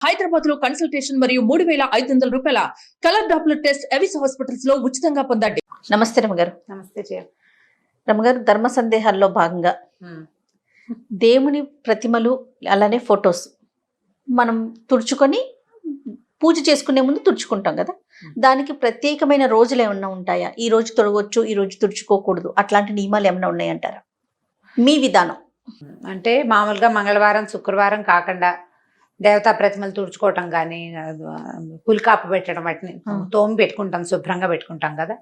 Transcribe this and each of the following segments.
హైదరాబాద్ లో కన్సల్టేషన్ మరియు 3,500 రూపాయల colour Doppler test Avis hospitals లో ఉచితంగా పొందండి. నమస్తే రమగారు. నమస్తే జయ. రమగారు, ధర్మ సందేహాల్లో భాగంగా దేవుని ప్రతిమలు అలానే ఫొటోస్ మనం తుడుచుకొని పూజ చేసుకునే ముందు తుడుచుకుంటాం కదా, దానికి ప్రత్యేకమైన రోజులు ఏమన్నా ఉంటాయా? ఈ రోజు తొడగొచ్చు, ఈ రోజు తుడుచుకోకూడదు, అట్లాంటి నియమాలు ఏమన్నా ఉన్నాయంటారా మీ విధానం? అంటే మామూలుగా మంగళవారం శుక్రవారం కాకుండా దేవతా ప్రతిమలు తుడుచుకోవటం కానీ పులికాపు పెట్టడం వాటిని తోమి పెట్టుకుంటాం, శుభ్రంగా పెట్టుకుంటాం కదా.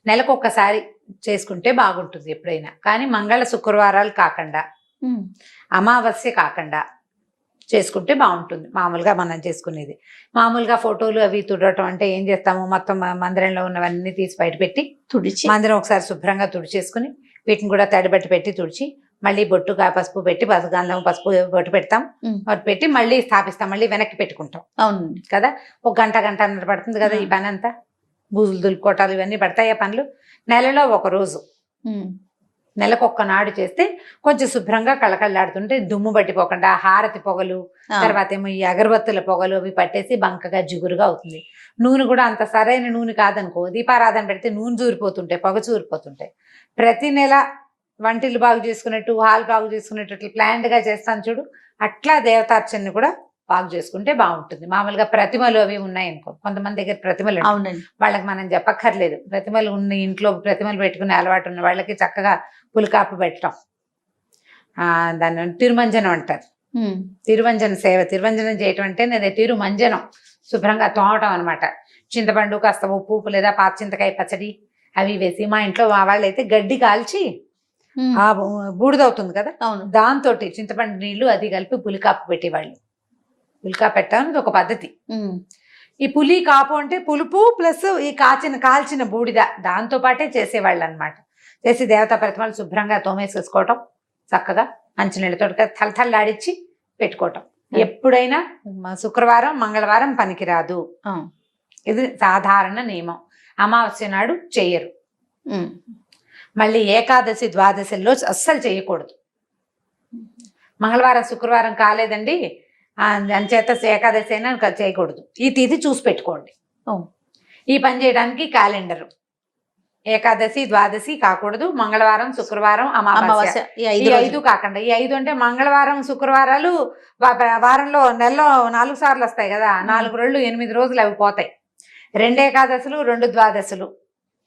నెలకు ఒక్కసారి చేసుకుంటే బాగుంటుంది ఎప్పుడైనా. కానీ మంగళ శుక్రవారాలు కాకుండా అమావాస్య కాకుండా చేసుకుంటే బాగుంటుంది. మామూలుగా మనం చేసుకునేది మామూలుగా ఫోటోలు అవి తుడటం అంటే ఏం చేస్తాము, మొత్తం మందిరంలో ఉన్నవన్నీ తీసి బయట పెట్టి తుడిచి మందిరం ఒకసారి శుభ్రంగా తుడిచేసుకుని వీటిని కూడా తడిబట్టి పెట్టి తుడిచి మళ్ళీ బొట్టుగా పసుపు పెట్టి గంధం పసుపు బొట్టు పెడతాం, బొట్టు పెట్టి మళ్ళీ స్థాపిస్తాం, మళ్ళీ వెనక్కి పెట్టుకుంటాం. అవును కదా, ఒక గంటన్నర పడుతుంది కదా ఈ పని అంతా. బూజులు దులుపుకోవటాలు ఇవన్నీ పడతాయి ఆ పనులు. నెలలో ఒక రోజు, నెలకు ఒక్కనాడు చేస్తే కొంచెం శుభ్రంగా కళకళలాడుతుంటే దుమ్ము పట్టిపోకుండా హారతి పొగలు, తర్వాత ఏమో ఈ అగరబత్తుల పొగలు అవి పట్టేసి బంకగా జిగురుగా అవుతుంది. నూనె కూడా అంత సరైన నూనె కాదనుకో, దీపారాధన పెడితే నూనె చూరిపోతుంటాయి, పొగ చూరిపోతుంటాయి. ప్రతి నెల వంటిల్లు బాగు చేసుకున్నట్టు, హాల్ బాగు చేసుకున్నట్టు అట్లా ప్లాన్డ్గా చేస్తాను చూడు, అట్లా దేవతార్చనని కూడా బాగు చేసుకుంటే బాగుంటుంది. మామూలుగా ప్రతిమలు అవి ఉన్నాయనుకో, కొంతమంది దగ్గర ప్రతిమలు వాళ్ళకి మనం చెప్పక్కర్లేదు. ప్రతిమలు ఉన్న ఇంట్లో ప్రతిమలు పెట్టుకునే అలవాటు ఉన్న వాళ్ళకి చక్కగా పులికాపు పెట్టడం, దాన్ని తిరుమంజనం అంటారు. తిరువంజన సేవ, తిరువంజనం చేయటం అంటే నేను తిరుమంజనం శుభ్రంగా తోమటం అనమాట. చింతపండు, కాస్త ఉప్పు లేదా పాత చింతకాయ పచ్చడి అవి వేసి, మా ఇంట్లో మా వాళ్ళైతే గడ్డి కాల్చి ఆ బూడిదవుతుంది కదా, దాంతో చింతపండు నీళ్లు అది కలిపి పులికాపు పెట్టేవాళ్ళు. పులికాపు పెట్టడం ఒక పద్ధతి. ఈ పులి కాపు అంటే పులుపు ప్లస్ ఈ కాల్చిన బూడిద, దాంతో పాటే చేసేవాళ్ళు అనమాట. చేసి దేవతా ప్రతిమలు శుభ్రంగా తోమేసేసుకోవటం, చక్కగా మంచినీళ్ళతో తలతల్లాడిచ్చి పెట్టుకోవటం. ఎప్పుడైనా శుక్రవారం మంగళవారం పనికిరాదు, ఇది సాధారణ నియమం. అమావాస్య నాడు చెయ్యరు. మళ్ళీ ఏకాదశి ద్వాదశిలో అస్సలు చేయకూడదు. మంగళవారం శుక్రవారం కాలేదండి అంచేత ఏకాదశి అయినా చేయకూడదు. ఈ తిథి చూసి పెట్టుకోండి. ఈ పని చేయడానికి క్యాలెండరు ఏకాదశి ద్వాదశి కాకూడదు, మంగళవారం శుక్రవారం అమావాస్య ఈ 5 కాకుండా. ఈ 5 అంటే మంగళవారం శుక్రవారాలు వారంలో నెలలో 4 సార్లు వస్తాయి కదా, 4 రోజులు 8 రోజులు అవి పోతాయి. 2 ఏకాదశులు 2 ద్వాదశులు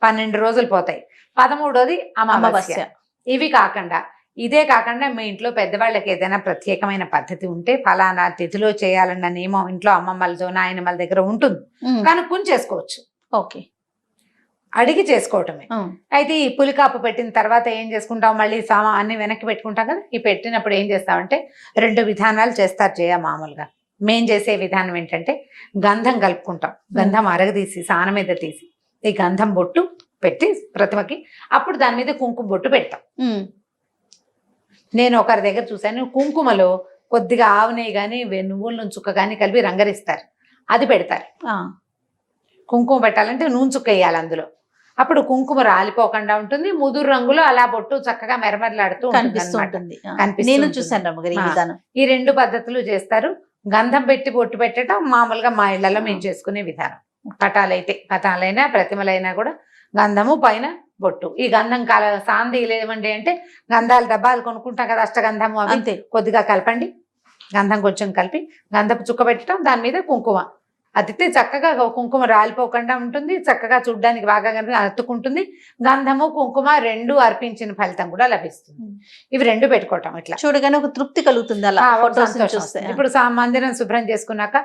12 రోజులు పోతాయి. 13వది అమావాస్య. ఇవి కాకుండా ఇదే కాకుండా మీ ఇంట్లో పెద్దవాళ్ళకి ఏదైనా ప్రత్యేకమైన పద్ధతి ఉంటే ఫలానా తిథిలో చేయాలన్న నియమం ఇంట్లో అమ్మమ్మలతో నాయనమ్మల దగ్గర ఉంటుంది, కనుక్కొని చేసుకోవచ్చు. ఓకే, అడిగి చేసుకోవటమే. అయితే ఈ పులికాపు పెట్టిన తర్వాత ఏం చేసుకుంటాం, మళ్ళీ అన్ని వెనక్కి పెట్టుకుంటాం కదా. ఈ పెట్టినప్పుడు ఏం చేస్తామంటే 2 విధానాలు చేస్తారు చేయ. మామూలుగా మేం చేసే విధానం ఏంటంటే గంధం కలుపుకుంటాం. గంధం అరగదీసి సాన మీద తీసి ఈ గంధం బొట్టు పెట్టి ప్రతిమకి, అప్పుడు దాని మీద కుంకుమ బొట్టు పెడతాం. నేను ఒకరి దగ్గర చూసాను, కుంకుమలో కొద్దిగా ఆవు నెయ్యి కానీ నువ్వుల నూనె చుక్క కానీ కలిపి రంగరిస్తారు, అది పెడతారు. కుంకుమ పెట్టాలంటే నూనె చుక్క వేయాలి అందులో, అప్పుడు కుంకుమ రాలిపోకుండా ఉంటుంది. ముదురు రంగులో అలా బొట్టు చక్కగా మెరమెరలాడుతూ కనిపిస్తుంది. ఈ 2 పద్ధతులు చేస్తారు. గంధం పెట్టి బొట్టు పెట్టడం మామూలుగా మా ఇళ్లలో మేము చేసుకునే విధానం. పటాలైనా ప్రతిమలైనా కూడా గంధము పైన బొట్టు. ఈ గంధం సాంది లేవండి అంటే గంధాల డబ్బాలు కొనుక్కుంటాం కదా, అష్టగంధము అవి అంతే, కొద్దిగా కలపండి. గంధం కొంచెం కలిపి గంధపు చుక్క పెట్టడం, దాని మీద కుంకుమ అతితే చక్కగా కుంకుమ రాలిపోకుండా ఉంటుంది, చక్కగా చూడ్డానికి బాగా అతుక్కుంటుంది. గంధము కుంకుమ 2 అర్పించిన ఫలితం కూడా లభిస్తుంది. ఇవి 2 పెట్టుకోవటం, ఇట్లా చూడగానే ఒక తృప్తి కలుగుతుంది. అలా ఇప్పుడు మందిరం శుభ్రం చేసుకున్నాక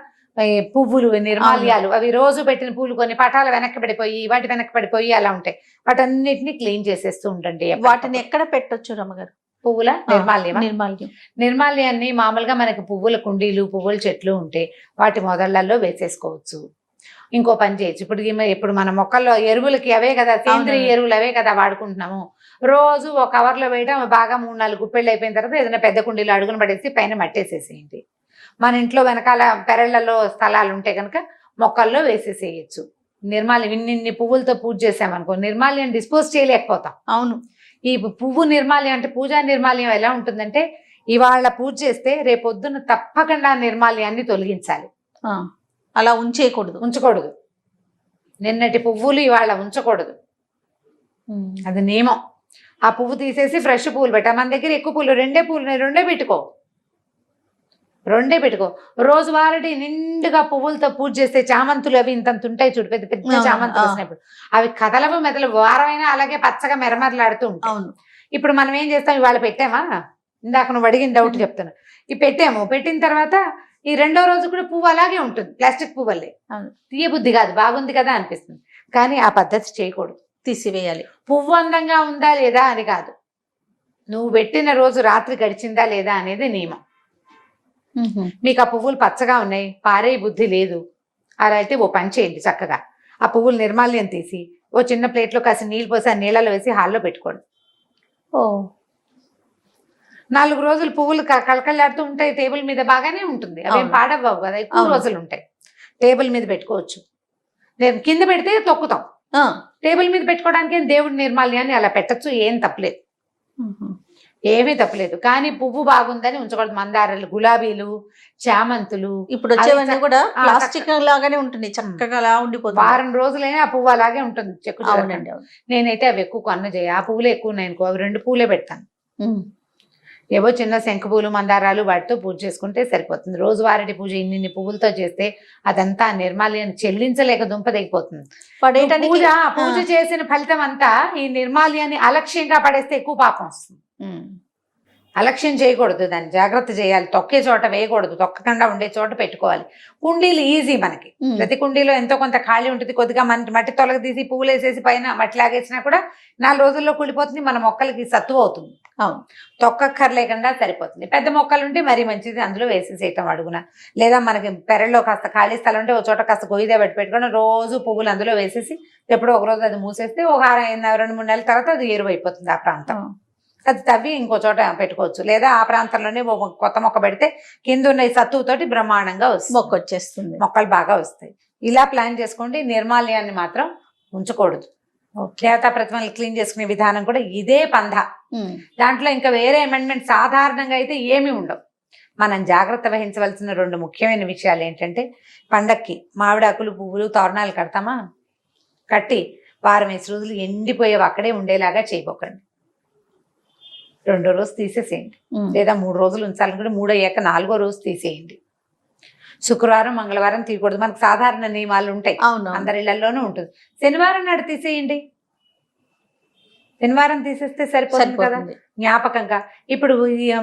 పువ్వులు నిర్మాల్యాలు అవి రోజు పెట్టిన పూలు కొన్ని పటాలు వెనక్కి పడిపోయి వాటి వెనక్కి పడిపోయి అలా ఉంటాయి, వాటన్నిటిని క్లీన్ చేసేస్తూ ఉండండి. వాటిని ఎక్కడ పెట్టొచ్చు రమ్మగారు? పువ్వుల నిర్మాల్యాన్ని మామూలుగా మనకి పువ్వుల కుండీలు పువ్వుల చెట్లు ఉంటే వాటి మొదళ్లలో వేసేసుకోవచ్చు. ఇంకో పని చేయొచ్చు. ఇప్పుడు మన మొక్కల్లో ఎరువులకి అవే కదా, సేంద్రియ ఎరువులు అవే కదా వాడుకుంటున్నాము. రోజు ఒక కవర్లో వేయడం, బాగా 3-4 గుప్పెళ్ళు అయిపోయిన తర్వాత ఏదైనా పెద్ద కుండీలో అడుగున పడేసి పైన మట్టేసేసేయండి. మన ఇంట్లో వెనకాల పెరళ్లలో స్థలాలు ఉంటే కనుక మొక్కల్లో వేసేసేయచ్చు. నిర్మాల్యం ఇన్ని పువ్వులతో పూజ చేసామనుకో, నిర్మాల్యం డిస్పోజ్ చేయలేకపోతాం. అవును, ఈ పువ్వు నిర్మాల్యం అంటే పూజా నిర్మాల్యం ఎలా ఉంటుందంటే, ఇవాళ పూజ చేస్తే రేపొద్దున తప్పకుండా నిర్మాల్యాన్ని తొలగించాలి. ఆ, అలా ఉంచేయకూడదు. ఉంచకూడదు. నిన్నటి పువ్వులు ఇవాళ ఉంచకూడదు, అది నియమం. ఆ పువ్వు తీసేసి ఫ్రెష్ పువ్వులు పెట్టా. మన దగ్గర ఎక్కువ పువ్వులు రెండే పెట్టుకో. రోజువారీ నిండుగా పువ్వులతో పూజ చేస్తే చామంతులు అవి ఇంతంత ఉంటాయి చూడు, పెద్ద పెద్ద చామంతులు వచ్చినప్పుడు అవి కదలవు మెదలు వారమైనా అలాగే పచ్చగా మెరమరలాడుతూ ఉంటాయి. అవును. ఇప్పుడు మనం ఏం చేస్తాం, ఇవాళ పెట్టామా, ఇందాక నువ్వు అడిగిన డౌట్ చెప్తాను, ఇవి పెట్టాము, పెట్టిన తర్వాత ఈ రెండో రోజు కూడా పువ్వు అలాగే ఉంటుంది, ప్లాస్టిక్ పువ్వులే. తీయ బుద్ధి కాదు, బాగుంది కదా అనిపిస్తుంది, కానీ ఆ పద్ధతి చేయకూడదు, తీసివేయాలి. పువ్వు అందంగా ఉందా లేదా అని కాదు, నువ్వు పెట్టిన రోజు రాత్రి గడిచిందా లేదా అనేది నియమం. మీకు ఆ పువ్వులు పచ్చగా ఉన్నాయి, పారే బుద్ధి లేదు, అలా అయితే ఓ పని చేయండి, చక్కగా ఆ పువ్వులు నిర్మాల్యం తీసి ఓ చిన్న ప్లేట్లో కాసి నీళ్ళు పోసి ఆ నీళ్ళలో వేసి హాల్లో పెట్టుకోండి. ఓ 4 రోజులు పువ్వులు కళకళలాడుతూ ఉంటాయి, టేబుల్ మీద బాగానే ఉంటుంది, అవేం పాడవ్వవు కదా, ఎక్కువ రోజులు ఉంటాయి. టేబుల్ మీద పెట్టుకోవచ్చు, కింద పెడితే తొక్కుతాం, టేబుల్ మీద పెట్టుకోవడానికి దేవుడి నిర్మాల్యాన్ని అలా పెట్టచ్చు, ఏం తప్పలేదు, ఏమీ తప్పలేదు. కానీ పువ్వు బాగుందని ఉంచకూడదు. మందారాలు, గులాబీలు, చామంతులు ఇప్పుడు వచ్చేవన్నీ కూడా ప్లాస్టిక్ లాగానే ఉంటుంది, చక్కగా అలా ఉండిపోతుంది. వారం రోజులైనా ఆ పువ్వు అలాగే ఉంటుంది, చెక్కు చూడండి. నేనైతే అవి ఎక్కువ కొన్న చేయ, ఆ పువ్వులే ఎక్కువ ఉన్నాయి అనుకో, అవి 2 పూలే పెడతాను. ఏవో చిన్న శంఖ పూలు, మందారాలు వాటితో పూజ చేసుకుంటే సరిపోతుంది. రోజువారీ పూజ ఇన్ని పువ్వులతో చేస్తే అదంతా నిర్మాల్యాన్ని చెల్లించలేక దుంపదగిపోతుంది. పూజ చేసిన ఫలితం అంతా ఈ నిర్మాల్యాన్ని అలక్ష్యంగా పడేస్తే ఎక్కువ పాపం వస్తుంది. అలక్ష్యం చేయకూడదు, దాన్ని జాగ్రత్త చేయాలి, తొక్కే చోట వేయకూడదు, తొక్కకుండా ఉండే చోట పెట్టుకోవాలి. కుండీలు ఈజీ, మనకి ప్రతి కుండీలో ఎంతో కొంత ఖాళీ ఉంటుంది, కొద్దిగా మట్టి తొలగ తీసి పువ్వులు వేసేసి పైన మట్టి లాగేసినా కూడా 4 రోజుల్లో కూలిపోతుంది, మన మొక్కలకి సత్తువ అవుతుంది. తొక్కక్కర్లేకుండా సరిపోతుంది. పెద్ద మొక్కలు ఉంటే మరీ మంచిది, అందులో వేసేసేయటం అడుగున, లేదా మనకి పెరట్లో కాస్త ఖాళీ స్థలం ఉంటే ఒక చోట కాస్త గొయ్యిదే పెట్టుకొని రోజు పువ్వులు అందులో వేసేసి ఎప్పుడో ఒక రోజు అది మూసేస్తే ఒక 2-3 నెలల తర్వాత అది ఎరువైపోతుంది ఆ ప్రాంతం. అది తవ్వి ఇంకో చోట పెట్టుకోవచ్చు, లేదా ఆ ప్రాంతంలోనే కొత్త మొక్క పెడితే కింద ఉన్న ఈ సత్తువుతోటి బ్రహ్మాండంగా మొక్క వచ్చేస్తుంది, మొక్కలు బాగా వస్తాయి. ఇలా ప్లాన్ చేసుకోండి. నిర్మాల్యాన్ని మాత్రం ఉంచకూడదు. దేవతా ప్రతిమలు క్లీన్ చేసుకునే విధానం కూడా ఇదే పంధ. దాంట్లో ఇంకా వేరే అమెండ్మెంట్ సాధారణంగా అయితే ఏమీ ఉండవు. మనం జాగ్రత్త వహించవలసిన 2 ముఖ్యమైన విషయాలు ఏంటంటే, పండక్కి మామిడాకులు, పువ్వులు, తోరణాలు కడతామా, కట్టి 4 రోజులు ఎండిపోయేవి అక్కడే ఉండేలాగా చేయబోకండి. 2వ రోజు తీసేసేయండి, లేదా 3 రోజులు ఉంచాలనుకుంటే 3 అయ్యాక 4వ రోజు తీసేయండి. శుక్రవారం, మంగళవారం తీయకూడదు, మనకు సాధారణ నియమాలు ఉంటాయి, అందరి ఇళ్లలోనూ ఉంటుంది. శనివారం నాడు తీసేయండి, శనివారం తీసేస్తే సరిపోతుంది కదా జ్ఞాపకంగా. ఇప్పుడు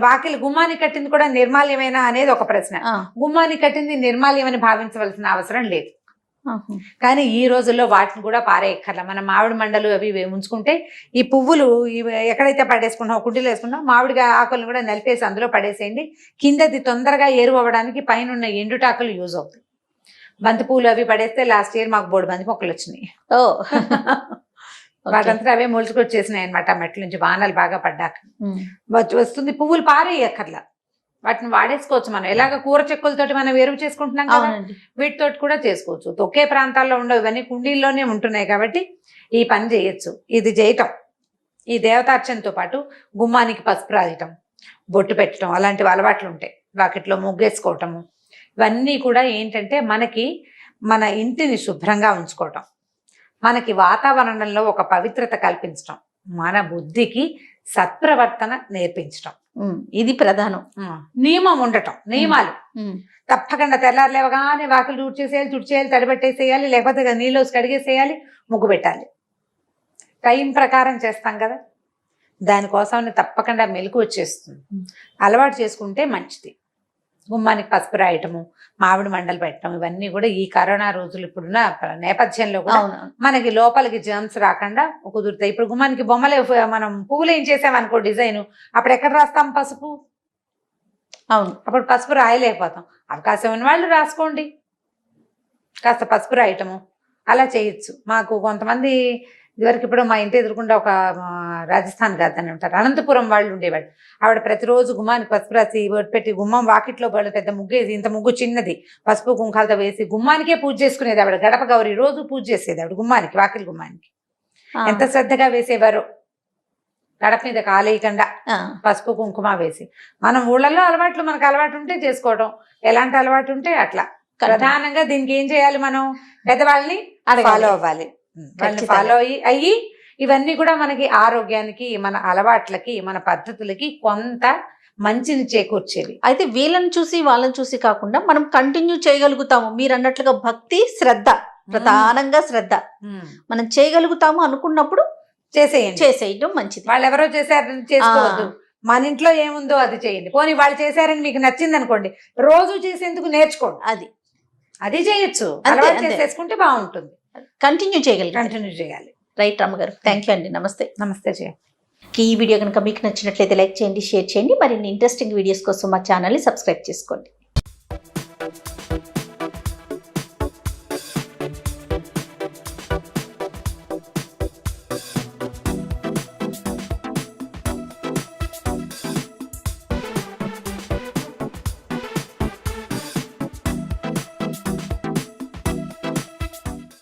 వాకిలి గుమ్మాన్ని కట్టింది కూడా నిర్మాల్యమేనా అనేది ఒక ప్రశ్న. గుమ్మాన్ని కట్టింది నిర్మాల్యమని భావించవలసిన అవసరం లేదు, కానీ ఈ రోజుల్లో వాటిని కూడా పారేయక్కర్ల. మనం మామిడి మండలు అవి ఉంచుకుంటే ఈ పువ్వులు ఎక్కడైతే పడేసుకుంటాం, కుండీలో వేసుకుంటాం, మామిడి ఆకులను కూడా నలిపేసి అందులో పడేసేయండి. కిందది తొందరగా ఎరువు అవ్వడానికి పైన ఉన్న ఎండుటాకులు యూజ్ అవుతాయి. బంతి పువ్వులు అవి పడేస్తే లాస్ట్ ఇయర్ మాకు 3 బంతి మొక్కలు వచ్చినాయి. వాటంతా అవే మొలుచుకొచ్చేసినాయి అనమాట, మెట్ల నుంచి వానలు బాగా పడ్డాక వస్తుంది. పువ్వులు పారేయక్కర్లా, వాటిని వాడేసుకోవచ్చు. మనం ఎలాగ కూర చెక్కులతోటి మనం ఎరువు చేసుకుంటున్నాం కదా, వీటితోటి కూడా చేసుకోవచ్చు. ఒకే ప్రాంతాల్లో ఉండవు, ఇవన్నీ కుండీల్లోనే ఉంటున్నాయి కాబట్టి ఈ పని చేయొచ్చు. ఇది చేయటం, ఈ దేవతార్చనతో పాటు గుమ్మానికి పసుపు రాయటం, బొట్టు పెట్టడం, అలాంటివి అలవాట్లు ఉంటాయి. వాకిట్లో ముగ్గేసుకోవటము, ఇవన్నీ కూడా ఏంటంటే మనకి మన ఇంటిని శుభ్రంగా ఉంచుకోవటం, మనకి వాతావరణంలో ఒక పవిత్రత కల్పించటం, మన బుద్ధికి సత్ప్రవర్తన నేర్పించటం, ఇది ప్రధానం. నియమం ఉండటం, నియమాలు తప్పకుండా తెల్లారు లేవగానే వాకిలు తుడిచేయాలి, తడిపెట్టేసేయాలి, లేకపోతే నీళ్ళు కడిగేసేయాలి, ముగ్గు పెట్టాలి. టైం ప్రకారం చేస్తాం కదా, దానికోసం తప్పకుండా మెలకు వచ్చేస్తుంది. అలవాటు చేసుకుంటే మంచిది. గుమ్మానికి పసుపు రాయటము, మామిడి మండలు పెట్టడం, ఇవన్నీ కూడా ఈ కరోనా రోజులు ఇప్పుడున్న నేపథ్యంలో కూడా మనకి లోపలికి జర్మ్స్ రాకుండా కుదురుతాయి. ఇప్పుడు గుమ్మానికి బొమ్మలే, మనం పువ్వులు ఏం చేసామనుకో డిజైన్, అప్పుడు ఎక్కడ రాస్తాం పసుపు? అప్పుడు పసుపు రాయలేకపోతాం. అవకాశం ఉన్న వాళ్ళు రాసుకోండి, కాస్త పసుపు రాయటము అలా చేయొచ్చు. మాకు కొంతమంది ఇదివరకు ఇప్పుడు మా ఇంటి ఎదురుకుండా ఒక రాజస్థాన్ గాదని ఉంటారు, అనంతపురం వాళ్ళు ఉండేవాళ్ళు. ఆవిడ ప్రతిరోజు గుమ్మానికి పసుపు రాసి పెట్టి గుమ్మం వాకిట్లో పెద్ద ముగ్గేసి, ఇంత ముగ్గు చిన్నది, పసుపు కుంకాలతో వేసి గుమ్మానికే పూజ చేసుకునేది ఆవిడ. గడప గౌరి రోజు పూజ చేసేది ఆవిడ గుమ్మానికి, వాకిలి గుమ్మానికి. ఎంత శ్రద్ధగా వేసేవారు, గడప మీద కాలేయకుండా పసుపు కుంకుమ వేసి. మనం ఊళ్ళల్లో అలవాట్లు, మనకు అలవాటు ఉంటే చేసుకోవడం, ఎలాంటి అలవాటు ఉంటే అట్లా. ప్రధానంగా దీనికి ఏం చేయాలి, మనం పెద్దవాళ్ళని అడగాలి. ఫాలో అవ్వాలి. వాళ్ళని ఖచ్చితంగా. ఫాలో అయ్యి ఇవన్నీ కూడా మనకి ఆరోగ్యానికి, మన అలవాట్లకి, మన పద్ధతులకి కొంత మంచిని చేకూర్చేవి. అయితే వీళ్ళని చూసి వాళ్ళని చూసి కాకుండా మనం కంటిన్యూ చేయగలుగుతాము. మీరు అన్నట్లుగా భక్తి, శ్రద్ధ, ప్రధానంగా శ్రద్ధ మనం చేయగలుగుతాము అనుకున్నప్పుడు చేసేయండి. చేసేయడం మంచిది. వాళ్ళు ఎవరో చేశారని చేసుకోవద్దు. మన ఇంట్లో ఏముందో అది చేయండి. పోనీ వాళ్ళు చేశారని మీకు నచ్చింది అనుకోండి, రోజు చేసేందుకు నేర్చుకోండి. అది చేయొచ్చు. అంతే, అలవాటు అంతే. చేసేసుకుంటే బాగుంటుంది. కంటిన్యూ చేయగలిగి. కంటిన్యూ చేయాలి. రైట్ రమ్మగారు, థ్యాంక్ యూ అండి. నమస్తే. నమస్తే జయ. ఈ వీడియో కనుక మీకు నచ్చినట్లయితే లైక్ చేయండి, షేర్ చేయండి. మరిన్ని ఇంట్రెస్టింగ్ వీడియోస్ కోసం మా ఛానల్ని సబ్స్క్రైబ్ చేసుకోండి.